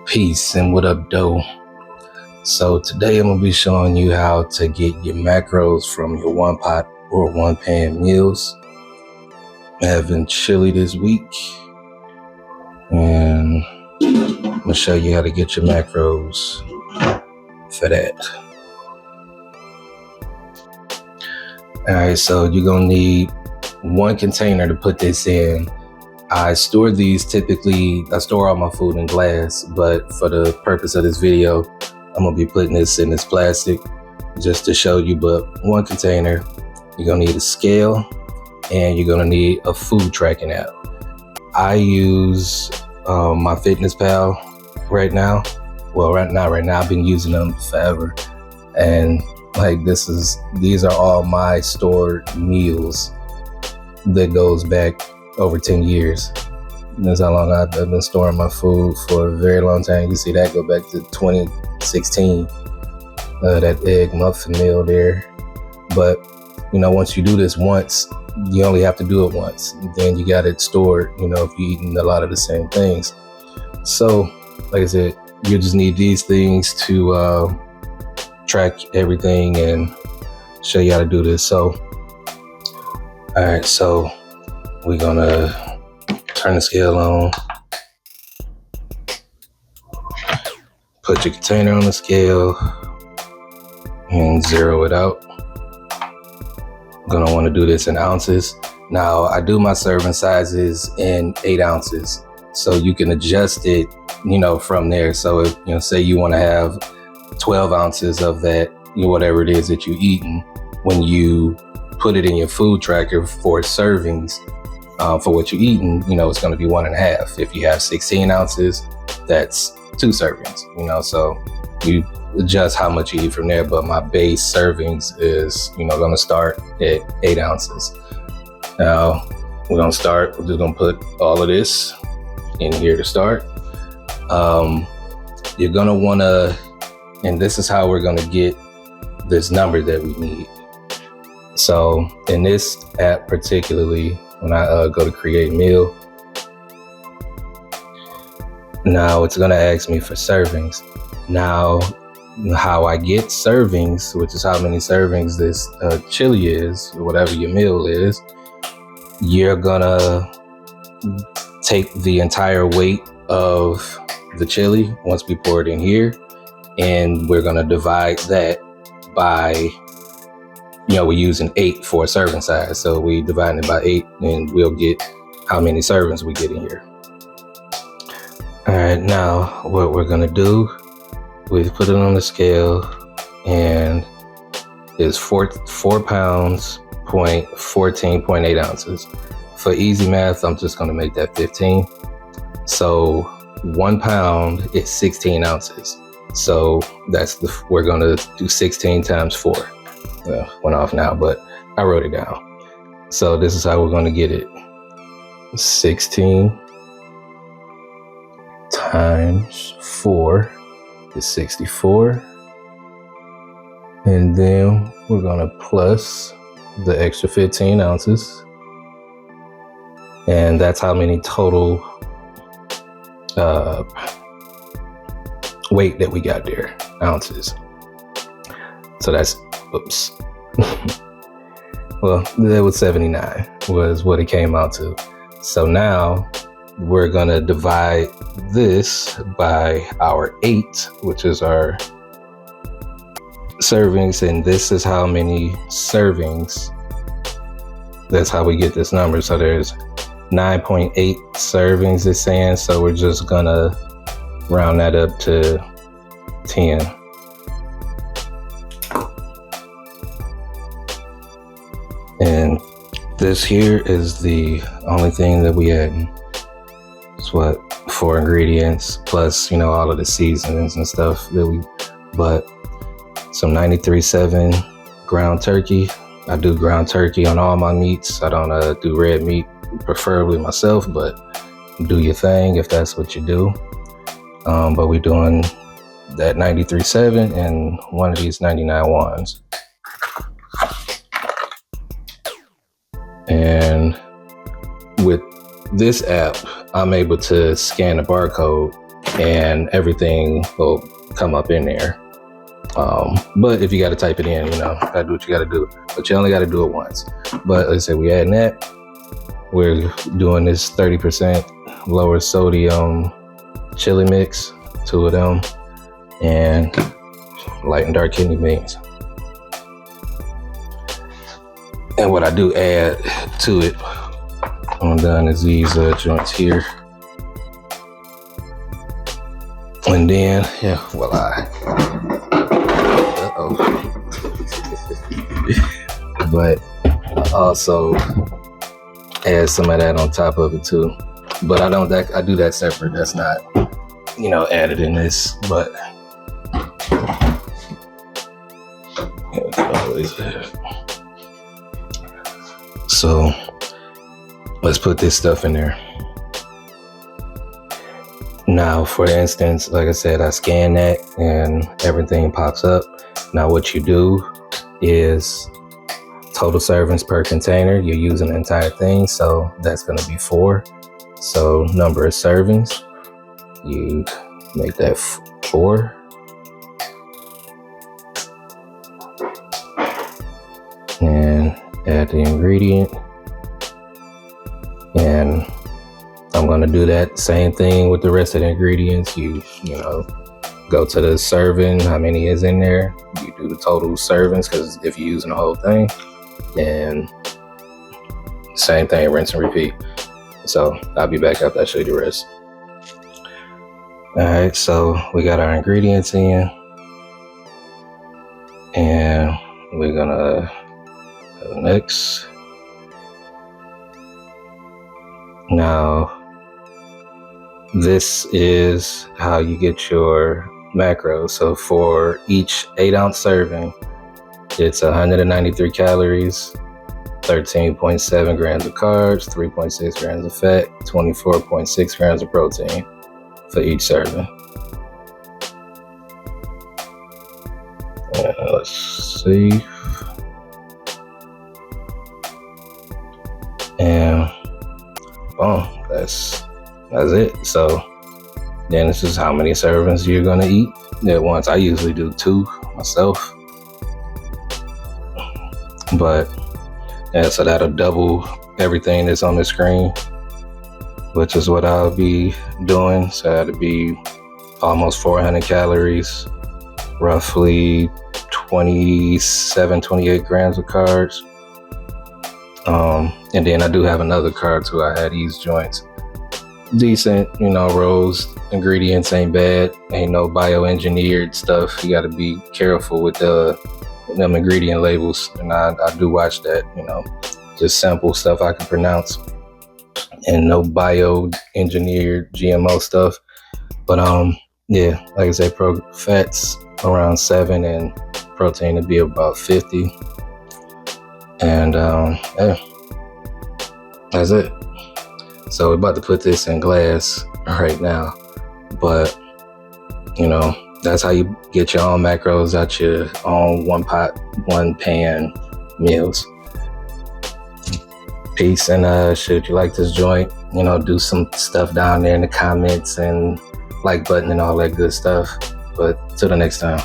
Peace and what up, doe? So today I'm gonna be showing you how to get your macros from your one pot or one pan meals. I'm having chili this week, and I'm gonna show you how to get your macros for that. All right, so you're gonna need one container to put this in. I store all my food in glass, but for the purpose of this video, I'm gonna be putting this in this plastic just to show you. But one container, you're gonna need a scale, and you're gonna need a food tracking app. I use my Fitness Pal right now. Well, not right now. I've been using them forever, and like these are all my stored meals that goes back over 10 years. That's how long I've been storing my food, for a very long time. You can see that go back to 2016, that egg muffin meal there. But once you do this once, you only have to do it once. Then you got it stored, if you're eating a lot of the same things. So, like I said, you just need these things to track everything and show you how to do this. So, all right, so we're gonna turn the scale on, put your container on the scale, and zero it out. I'm gonna want to do this in ounces. Now, I do my serving sizes in 8 ounces, so you can adjust it, from there. So if, say you want to have 12 ounces of that, whatever it is that you're eating, when you put it in your food tracker for servings, for what you're eating, it's going to be 1.5. If you have 16 ounces, that's 2 servings, so you adjust how much you eat from there. But my base servings is, going to start at 8 ounces. Now, we're just going to put all of this in here to start. You're going to want to, and this is how we're going to get this number that we need. So in this app particularly, when I go to create meal, now it's going to ask me for servings. Now, how I get servings, which is how many servings this chili is, or whatever your meal is, you're going to take the entire weight of the chili once we pour it in here, and we're going to divide that by, we're using 8 for a serving size. So we divide it by 8 and we'll get how many servings we get in here. All right, now what we're gonna do, we put it on the scale, and it's 4 pounds, 14.8 ounces. For easy math, I'm just gonna make that 15. So 1 pound is 16 ounces. So we're gonna do 16 times 4. Went off now, but I wrote it down. So this is how we're going to get it. 16 times 4 is 64. And then we're going to plus the extra 15 ounces. And that's how many total weight that we got there, ounces. So that's, oops. Well, that was 79 was what it came out to. So now we're gonna divide this by our 8, which is our servings, and this is how many servings. That's how we get this number. So there's 9.8 servings it's saying, so we're just gonna round that up to 10. And this here is the only thing that we add. It's 4 ingredients plus, all of the seasonings and stuff but some 93.7 ground turkey. I do ground turkey on all my meats. I don't do red meat, preferably myself, but do your thing if that's what you do. But we're doing that 93.7 and one of these 99.1s. And with this app, I'm able to scan the barcode and everything will come up in there. But if you got to type it in, gotta do what you got to do. But you only got to do it once. But let's say we adding that. We're doing this 30% lower sodium chili mix, 2 of them, and light and dark kidney beans. And what I do add to it, when I'm done, is these joints here. And then, voila. But I also add some of that on top of it too. But I do that separate. That's not, added in this, but so let's put this stuff in there. Now, for instance, like I said, I scan that and everything pops up. Now, what you do is total servings per container. You're using the entire thing, so that's going to be 4. So number of servings, you make that 4. And add the ingredient. And I'm going to do that same thing with the rest of the ingredients. You go to the serving, how many is in there. You do the total servings, because if you're using the whole thing, and same thing, rinse and repeat. So I'll be back after I show you the rest. All right, so we got our ingredients in, and we're gonna go next. Now, this is how you get your macros. So for each 8-ounce serving, it's 193 calories, 13.7 grams of carbs, 3.6 grams of fat, 24.6 grams of protein for each serving. Let's see. And boom, that's it. So then this is how many servings you're gonna eat at once. I usually do 2 myself, but so that'll double everything that's on the screen, which is what I'll be doing. So that'll be almost 400 calories, roughly 28 grams of carbs. And then I do have another carb too. I had these joints. Decent, Rose ingredients ain't bad. Ain't no bioengineered stuff. You got to be careful with them ingredient labels. And I do watch that, just simple stuff I can pronounce, and no bioengineered GMO stuff. But like I said, fats around 7 and protein to be about 50. And that's it. So we're about to put this in glass right now, but that's how you get your own macros out your own one pot, one pan meals. Peace, and should you like this joint, do some stuff down there in the comments and like button and all that good stuff. But till the next time.